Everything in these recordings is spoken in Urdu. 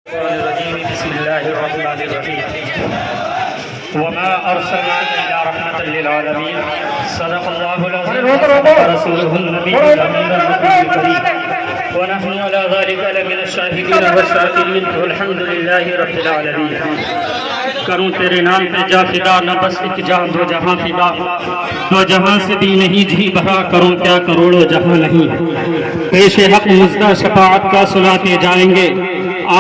بسم الله الرحمن الرحيم وما أرسلناك إلا رحمة للعالمين صدق الله العظيم وصدق رسوله النبي الأمين النبي الكريم ونحن على ذلك لمن الشاهدين والشاكرين والحمد لله رب العالمين. کروں تیرے نام پہ جا فدا نہ بس ایک جان دو جہاں فدا دو جہاں سے بھی نہیں جی بھرا کروں کیا کروڑوں جہاں نہیں. پیش حق مزدہ شفاعت کا سناتے جائیں گے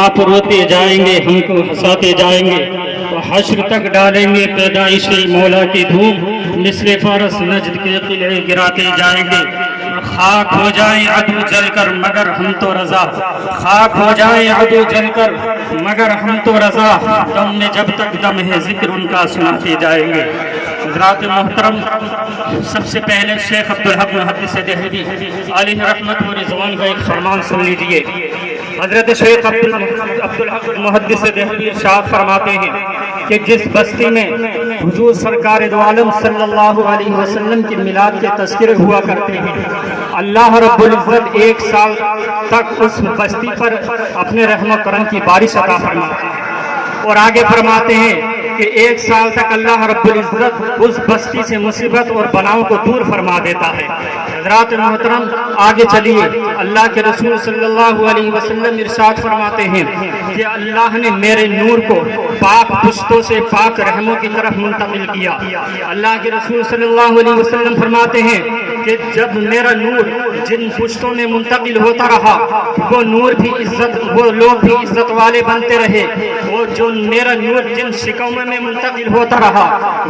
آپ روتے جائیں گے ہم کو ہنساتے جائیں گے تو حشر تک ڈالیں گے پیدائش مولا کی دھوم مثل فارس نجد کے قلعے گراتے جائیں گے. خاک ہو جائیں عدو جل کر مگر ہم تو رضا خاک ہو جائیں عدو جل کر مگر ہم تو رضا دم میں جب تک دم ہے ذکر ان کا سناتے جائیں گے. حضرات محترم سب سے پہلے شیخ عبدالحق محدث دہلوی علیہ رحمت و رضوان کا ایک فرمان سن لیجئے. حضرت شیخ عبدالحق محدث دہلوی ارشاد فرماتے ہیں کہ جس بستی میں حضور سرکار دو عالم صلی اللہ علیہ وسلم کے میلاد کے تذکرے ہوا کرتے ہیں اللہ رب العزت ایک سال تک اس بستی پر اپنے رحم و کرم کی بارش عطا فرماتے ہیں. اور آگے فرماتے ہیں کہ ایک سال تک اللہ رب العزت اس بستی سے مصیبت اور بلاؤں کو دور فرما دیتا ہے. حضرات محترم آگے چلیے. اللہ کے رسول صلی اللہ علیہ وسلم ارشاد فرماتے ہیں کہ اللہ نے میرے نور کو پاک پشتوں سے پاک رحموں کی طرف منتقل کیا. اللہ کے رسول صلی اللہ علیہ وسلم فرماتے ہیں کہ جب میرا نور جن پشتوں میں منتقل ہوتا رہا وہ نور بھی عزت وہ لوگ بھی عزت والے بنتے رہے. وہ جو میرا نور جن شکموں میں منتقل ہوتا رہا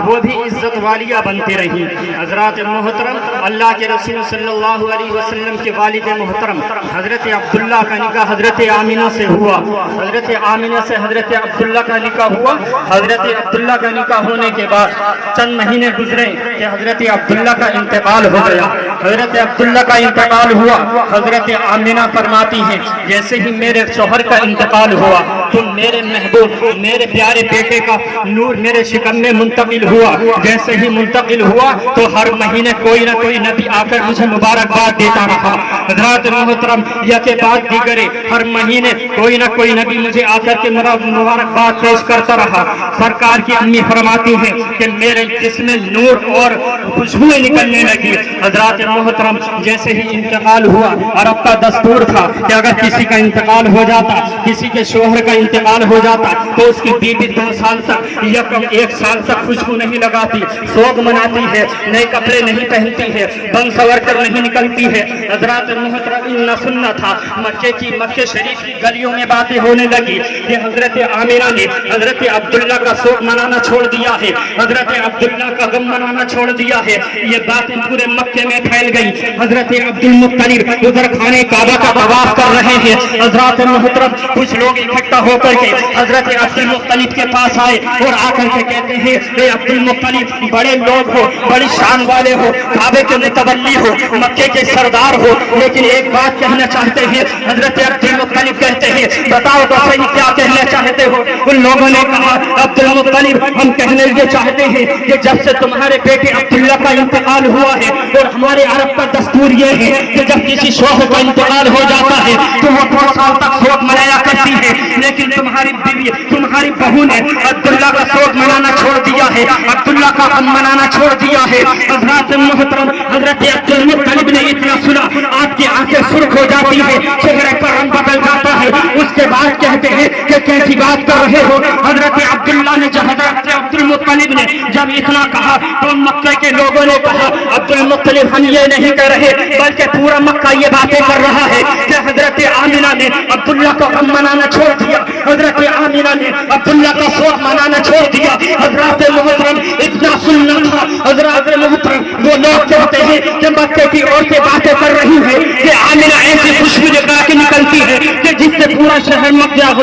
وہ بھی عزت والیاں بنتے رہی. حضرات محترم اللہ کے رسول صلی اللہ علیہ وسلم کے والد محترم حضرت عبداللہ کا نکاح حضرت آمینہ سے ہوا. حضرت آمینہ سے حضرت عبداللہ کا نکاح ہوا. حضرت عبداللہ کا نکاح ہونے کے بعد چند مہینے گزرے کہ حضرت عبداللہ کا انتقال ہو گیا. حضرت عبداللہ کا انتقال ہوا. حضرت آمینہ فرماتی ہیں جیسے ہی میرے شوہر کا انتقال ہوا تو میرے محبوب میرے پیارے بیٹے کا نور میرے شکم میں منتقل ہوا. جیسے ہی منتقل ہوا تو ہر مہینے کوئی نہ کوئی نبی آ کر مجھے مبارکباد دیتا رہا. حضرات محترم یا کے بعد دیگرے ہر مہینے کوئی نہ کوئی نبی مجھے آ کر کے مبارکباد پیش کرتا رہا. سرکار کی امی فرماتی ہیں کہ میرے جسم میں نور اور خوشبوئیں نکلنے لگی. حضرات محترم جیسے ہی انتقال ہوا عرب کا دستور تھا کہ اگر کسی کا انتقال ہو جاتا کسی کے شوہر کا انتقال ہو جاتا تو اس کی بیوی 2 سال تک یا کم 1 سال تک خوشبو نہیں لگاتی سوگ مناتی ہے نئے کپڑے نہیں پہنتی ہے بن سور کر نہیں نکلتی ہے. حضرات محترم نہ سننا تھا. مکہ شریف کی گلیوں میں باتیں ہونے لگی کہ حضرت آمینہ نے حضرت عبداللہ کا سوگ منانا چھوڑ دیا ہے حضرت عبداللہ کا غم منانا چھوڑ دیا ہے. یہ باتیں پورے مکے میں پھیل گئی. حضرت عبدالمطلب ادھر خانے کعبہ کا طواف کر رہے ہیں. حضرات محترم کچھ لوگ اکٹھا ہو کر کے حضرت عبدالمطلب کے پاس آئے اور آ کر کے کہتے ہیں اے عبدالمطلب بڑے لوگ ہو بڑی شان والے ہو کعبے کے متولی ہو مکے کے سردار ہو لیکن ایک بات کہنا چاہتے ہیں. حضرت عبدالمطلب کہتے ہیں بتاؤ تو صحیح کیا کہنا چاہتے ہو. ان لوگوں نے کہا عبدالمطلب ہم کہنے یہ چاہتے ہیں کہ جب سے تمہارے بیٹے عبداللہ کا انتقال ہوا ہے اور ہمارے عرب کا دستور یہ ہے کہ جب کسی شوہر کا انتقال ہو جاتا ہے تو وہ 2 سال تک سوگ منایا کرتی ہے لیکن تمہاری بیوی تمہاری بہو نے عبداللہ کا سوگ منانا چھوڑ دیا ہے عبداللہ کا غم منانا چھوڑ دیا ہے. حضرات محترم حضرت عبدالمطلب نے اتنا سنا آپ کی آنکھیں سرخ ہو جاتی ہے چہرے پر رنگ بدل جاتا ہے. اس کے بعد کہتے ہیں کہ کیسی بات کر رہے ہو. حضرت عبداللہ نے حضرت عبدالمطلب نے جب اتنا کہا تو مکہ کے لوگوں نے کہا عبدالمطلب ہم یہ نہیں کر رہے بلکہ پورا مکہ یہ باتیں کر رہا ہے کہ حضرت آمینہ نے عبداللہ کا غم منانا چھوڑ دیا حضرت آمینہ نے عبداللہ کا سوگ منانا چھوڑ دیا. حضرات محترم اتنا سننا تھا. حضرات محترم وہ لوگ کہتے ہیں کہ مکے کی عورتیں باتیں کر رہی ہیں کہ آمینہ ایسی خوشبو لگا کے نکلتی ہے کہ جس سے پورا شہر مکہ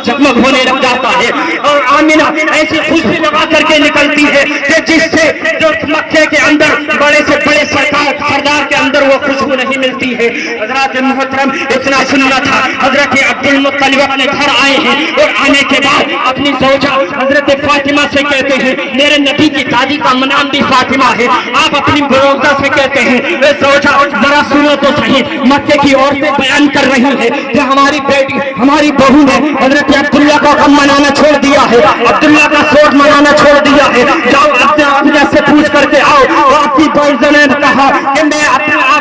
جگمگ ہونے لگ جاتا ہے اور آمینہ ایسی خوشبو لگا کر کے نکلتی ہے کہ جس سے جو مکے کے اندر بڑے سے بڑے سردار کے اندر وہ خوشبو نہیں ملتی ہے. حضرات محترم اتنا سننا تھا. حضرت عبدالمطلب اپنے گھر آئے ہیں اور آنے کے بعد اپنی زوجہ حضرت فاطمہ سے کہتے ہیں میرے نبی کی دادی کا نام بھی فاطمہ ہے آپ اپنی بروزہ سے کہتے ہیں اے زوجہ ذرا سنو تو صحیح مکے کی عورتیں بیان کر رہی ہیں کہ ہماری بیٹی ہماری بہو نے حضرت کہا کہ میں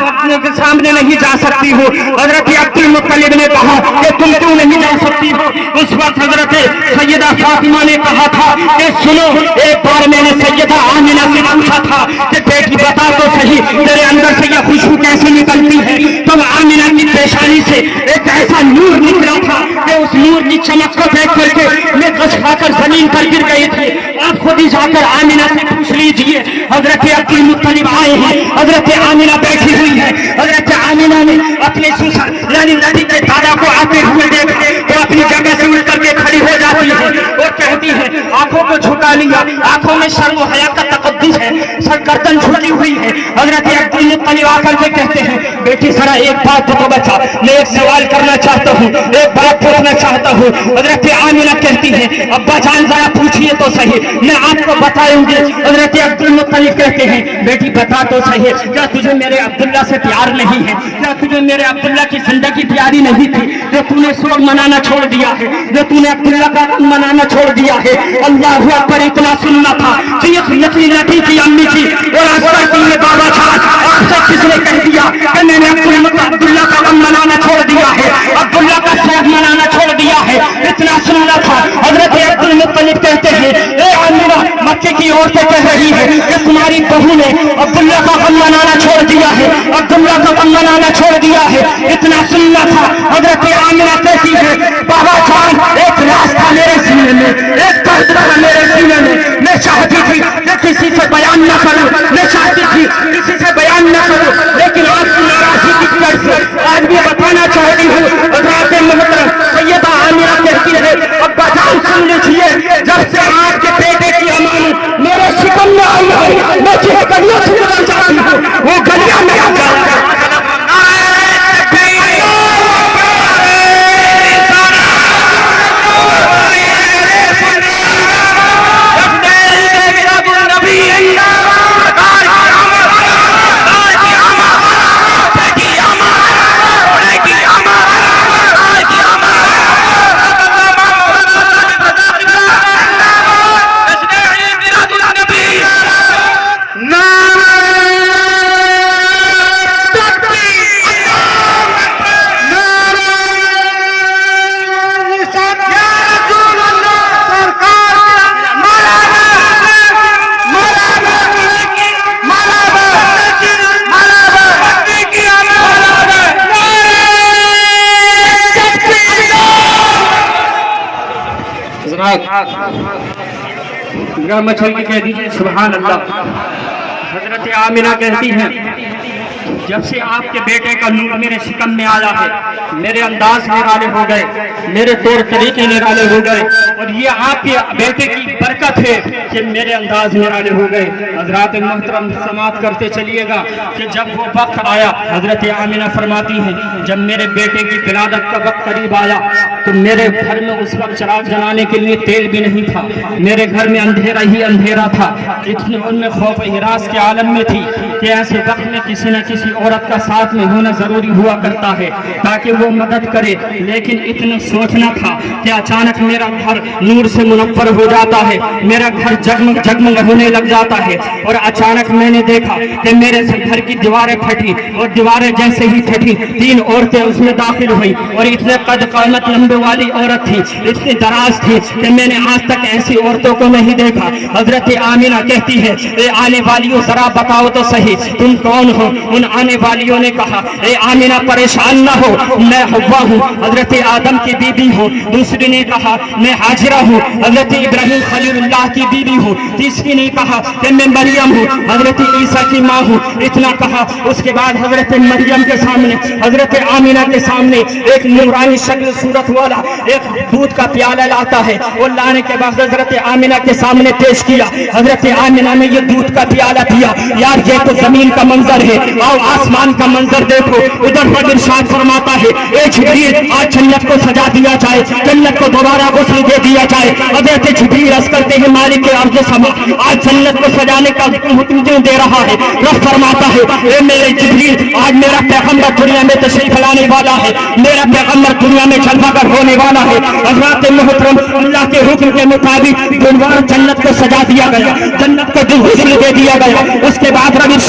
اپنے کے سامنے نہیں جا سکتی ہوں. حضرت عبد المطلب نے کہا کہ تم کیوں نہیں جا سکتی ہو؟ اس وقت حضرت سیدہ فاطمہ نے کہا تھا کہ سنو، ایک بار میں نے سیدہ آمنہ سے پوچھا تھا کہ بیٹی بتا تو صحیح تیرے اندر سے یہ خوشبو کیسے نکلتی ہے؟ تو آمنہ کی پیشانی سے ایک ایسا نور نکلا تھا کہ اس نور کی چمک کو دیکھ کر کے میں غش کھا کر زمین پر گر گئی تھی. آپ خود ہی جا کر آمنہ سے پوچھ لیجئے. حضرت عبد المطلب آئے ہیں، حضرت آمنہ بیٹھی ہوئی ہے. حضرت آمنہ نے اپنے یعنی نبی کے دادا کو آتے ہوئے دیکھا تو اپنی جگہ سے اٹھ کر کے کھڑی ہو جاتی ہے اور کہتی ہے، آنکھوں کو جھکا لیا، آنکھوں میں شرم و حیا کا تقدس ہے، سر گردن جھکی ہوئی ہے. حضرت عبد المطلب آ کر کے کہتے ہیں، بیٹی ذرا ایک بات تو بچا، میں ایک سوال کرنا چاہتا ہوں، ایک بات پوچھنا چاہتا ہوں. حضرت آمنہ کہتی ہے، ابا جان ذرا پوچھیے تو صحیح، میں آپ کو بتاؤں گی. حضرت عبد المطلب کہتے ہیں، بیٹی بتا تو صحیح، کیا تجھے میرے عبداللہ سے پیار نہیں ہے؟ کیا تجھے میرے عبداللہ کی زندگی پیاری نہیں تھی جو تو نے سوگ منانا چھوڑ دیا ہے، جو تو نے عبداللہ کا غم منانا چھوڑ دیا ہے؟ اللہ اکبر اتنا سننا تھا کہ یہ نبی کی امی تھی اور اکبر کی بابا جان آپ سے کس نے کہہ دیا کہ میں نے عبداللہ کا غم منانا چھوڑ دیا ہے، عبداللہ کا سوگ منانا چھوڑ دیا ہے؟ اتنا سننا تھا. حضرت عبد المطلب کہتے ہیں، اے آمنہ، مکے کی عورتیں کہہ رہی ہے کہ تمہاری بہو نے عبداللہ کا غم منانا چھوڑ دیا ہے، عبداللہ کا غم منانا چھوڑ دیا ہے. اتنا سننا تھا. حضرت آمنہ کہتی ہے، بابا جان ایک راز تھا میرے سینے میں، ایک درد تھا میرے سینے میں، میں چاہتی تھی کہ کسی سے بیان نہ کروں، میں چاہتی تھی کسی سے بیان نہ کروں، لیکن آپ کی ناراضی کی وجہ سے آج بھی بتانا چاہتی ہوں. حضرت محترم سیدہ آمنہ کہتی ہے، ابا جان سن لیجیے، جب سے آپ کے بیٹے کی امانت میرے شکم میں آئی ہے، میں جس گلیوں سے گزر جاتی ہوں وہ گلیاں میرا گھر ہے. مچھل کی کہہ دیجئے سبحان اللہ. حضرت آمنہ کہتی ہیں، جب سے آپ کے بیٹے کا نور میرے شکم میں آیا ہے، میرے انداز نرالے ہو گئے، میرے طور طریقے نرالے ہو گئے، اور یہ آپ کے بیٹے کی برکت ہے کہ میرے انداز نرالے ہو گئے. حضرات محترم سماعت کرتے چلیے گا کہ جب وہ وقت آیا، حضرت آمنہ فرماتی ہیں، جب میرے بیٹے کی ولادت کا وقت قریب آیا تو میرے گھر میں اس وقت چراغ جلانے کے لیے تیل بھی نہیں تھا، میرے گھر میں اندھیرا ہی اندھیرا تھا. اتنے ان میں خوف و ہراس کے عالم میں تھی کہ ایسے وقت میں کسی نہ کسی عورت کا ساتھ میں ہونا ضروری ہوا کرتا ہے تاکہ وہ مدد کرے. لیکن اتنا سوچنا تھا کہ اچانک میرا گھر نور سے منور ہو جاتا ہے، میرا گھر جگمگ جگمگ ہونے لگ جاتا ہے، اور اچانک میں نے دیکھا کہ میرے گھر کی دیواریں پھٹی، اور دیواریں جیسے ہی پھٹی 3 عورتیں اس میں داخل ہوئی، اور اتنے قد قامت لمبے والی عورت تھی، اتنی دراز تھی کہ میں نے آج تک ایسی عورتوں کو نہیں دیکھا. حضرت آمنہ کہتی ہے، اے آنے والیوں ذرا بتاؤ تو صحیح تم کون ہو؟ ان آنے والیوں نے کہا، اے آمنہ پریشان نہ ہو، میں حوا ہوں، حضرت آدم کی بیوی ہوں. دوسری نے کہا، میں حاجرہ ہوں، حضرت ابراہیم خلیل اللہ کی بیوی ہوں. تیسری نے کہا کہ میں مریم ہوں، حضرت عیسیٰ کی ماں ہوں. اتنا کہا، اس کے بعد حضرت مریم کے سامنے، حضرت آمنہ کے سامنے ایک نورانی شکل صورت والا ایک دودھ کا پیالہ لاتا ہے، اور لانے کے بعد حضرت آمنہ کے سامنے پیش کیا. حضرت آمنہ نے یہ دودھ کا پیالہ پیا. یار یہ تو زمین کا منظر ہے، آؤ آسمان کا منظر دیکھو. ادھر پر ارشاد فرماتا ہے، اے جبریل آج جنت کو سجا دیا جائے، جنت کو دوبارہ غسل دے دیا جائے. حضرت جبریل عرض کرتے ہیں، مالک ارض و سما آج جنت کو سجانے کا حکم دے رہا ہے. رب فرماتا ہے، اے میرے جبریل آج میرا پیغمبر دنیا میں تشریف لانے والا ہے، میرا پیغمبر دنیا میں جلوہ گر ہونے والا ہے. حضرات محترم اللہ کے حکم کے مطابق دوبارہ جنت کو سجا دیا گیا، جنت کو غسل دے دیا گیا. اس کے بعد رب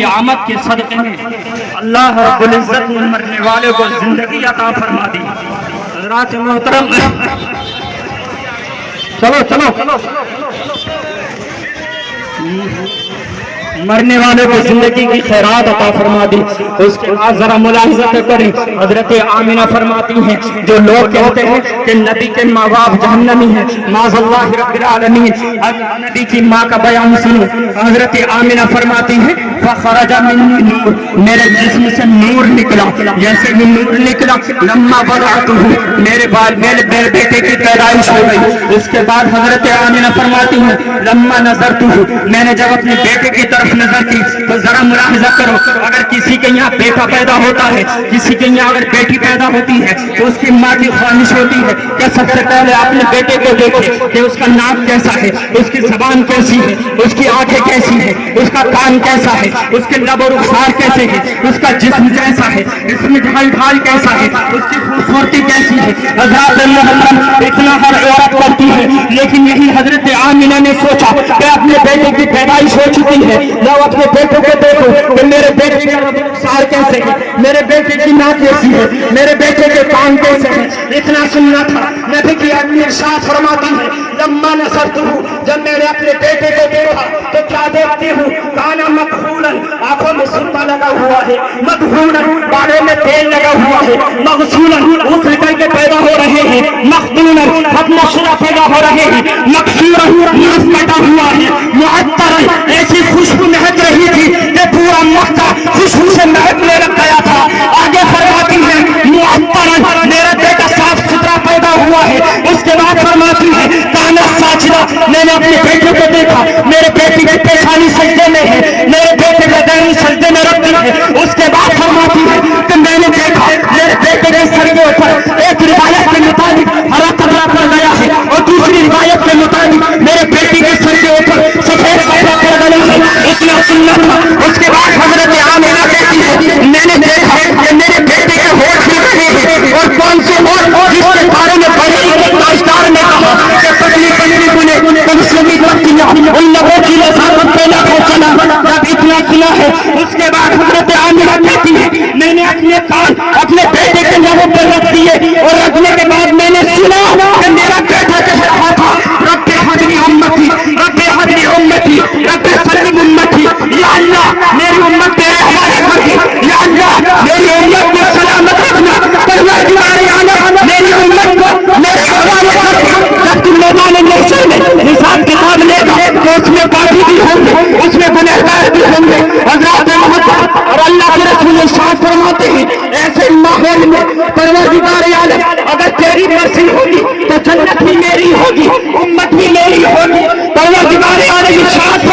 کی آمد کے صدقے میں اللہ رب العزت نے مرنے والے کو زندگی عطا فرما دی. حضرات محترم چلو مرنے والے کو زندگی کی خیرات عطا فرما دی. اس کے بعد ذرا ملاحظہ کریں, حضرت آمینہ فرماتی ہیں جو لوگ کہتے ہیں کہ نبی کے ماں باپ جہنمی ہیں, معاذ اللہ رب العالمین, نبی کی ماں کا بیان سنو. حضرت آمینہ فرماتی ہیں فخرج منی نور, میرے جسم سے نور نکلا, جیسے بھی نور نکلا لما وضعتہ, میرے بیٹے کی پیدائش ہو گئی. اس کے بعد حضرت آمینہ فرماتی ہیں لما نظرتہ, میں نے جب اپنے بیٹے کی طرف نظر کی تو ذرا ملاحظہ کرو, اگر کسی کے یہاں بیٹا پیدا ہوتا ہے, کسی کے یہاں اگر بیٹی پیدا ہوتی ہے تو اس کی ماں کی خواہش ہوتی ہے کہ سب سے پہلے اپنے بیٹے کو دیکھے کہ اس کا ناک کیسا ہے, اس کی زبان کیسی ہے, اس کی آنکھیں کیسی ہے, اس کا کان کیسا ہے, اس کے لب و رخسار کیسے ہے, اس کا جسم کیسا ہے, اس میں ڈھال کیسا ہے, اس کی خوبصورتی کیسی ہے. حضرات محترم اتنا ہر عورت کرتی ہے, لیکن یہی حضرت آمینہ نے سوچا کہ اپنے بیٹے کی پیدائش ہو چکی ہے, لو اپنے بیٹے کو دیکھو کہ میرے بیٹے کا رخسار کیسے ہے, میرے بیٹے کی ناک کیسی ہے, میرے بیٹے کے کان کیسے ہیں. اتنا سننا تھا. نبی کی اپنی ارشاد فرماتی ہے لما نظرتہ, جب میں نے اپنے بیٹے کو دیکھا تو کیا دیکھتی ہوں, کانا مکحولا, آنکھوں میں سرما لگا ہوا ہے, مدہونا, بالوں میں تیل لگا ہوا ہے, مغسولا, غسل کر کے پیدا ہو رہے ہیں, مخدونا, ختم شدہ پیدا ہو رہے ہیں, مکسورا, ناس کٹا ہوا ہے, معطرا, ایسی خوشبو مہک رہی تھی کہ پورا مکہ خوشبو سے مہکنے لگ گیا تھا. آگے فرماتی ہے معطرا, میرا بیٹا صاف ستھرا پیدا ہوا ہے. اس کے بعد فرماتی ہے کانا ساجدہ, میں نے اپنے بیٹے کو دیکھا, میرے بیٹی کی پیشانی سجدے میں ہے, میرے بیٹے کا دائیں سجدے میں رکھتی ہے. اس کے بعد فرماتی ہے کہ میں نے دیکھا میرے بیٹے کے سر کے اوپر ایک روایت کے مطابق ہرا کپڑا پڑ گیا ہے, اور دوسری روایت کے مطابق میرے بیٹی کے سر کے اوپر سفید کپڑا پڑ گیا ہے. اتنا سننا تھا. اس کے بعد حضرت آمینہ کہتی ہے میں نے دیکھا کہ میرے بیٹے کے ہونٹ ہل رہے ہیں, اور کون سے ہونٹ, جس کے بارے میں بڑے داشتار نے کہا کہ پتلی پتلی بنے کنسلی پتیاں ان لوگوں کی لذاقت پیدا ہو چلا. جب اتنا سنا ہے اس کے بعد حضرت آمینہ کہتی ہے میں نے اپنے کان اپنے بیٹے کے لبوں پر رکھ دیے, اور رکھنے کے بعد میں نے سنا کہ میرا بیٹا کہہ رہا تھا رب حضری امتی, رب حضری امتی, رب سلم امتی, یا اللہ میری امت تیرے حوالے کر دی, یا اللہ میری امت کو سلامت رکھنا, پروردگار عالم میری امت کو میرے حوالے کر دی. جب تم میدان محشر میں حساب کتاب لے گا تو اس میں پاپی بھی ہوں گے, اس میں گنہگار بھی ہوں گے. حضرات محترم, اور اللہ کے رسول ارشاد فرماتے ہیں ایسے ماحول میں پروردگار عالم اگر تیری مرضی ہوگی تو جنت بھی میری ہوگی, امت بھی میری ہوگی. پروردگار عالم ارشاد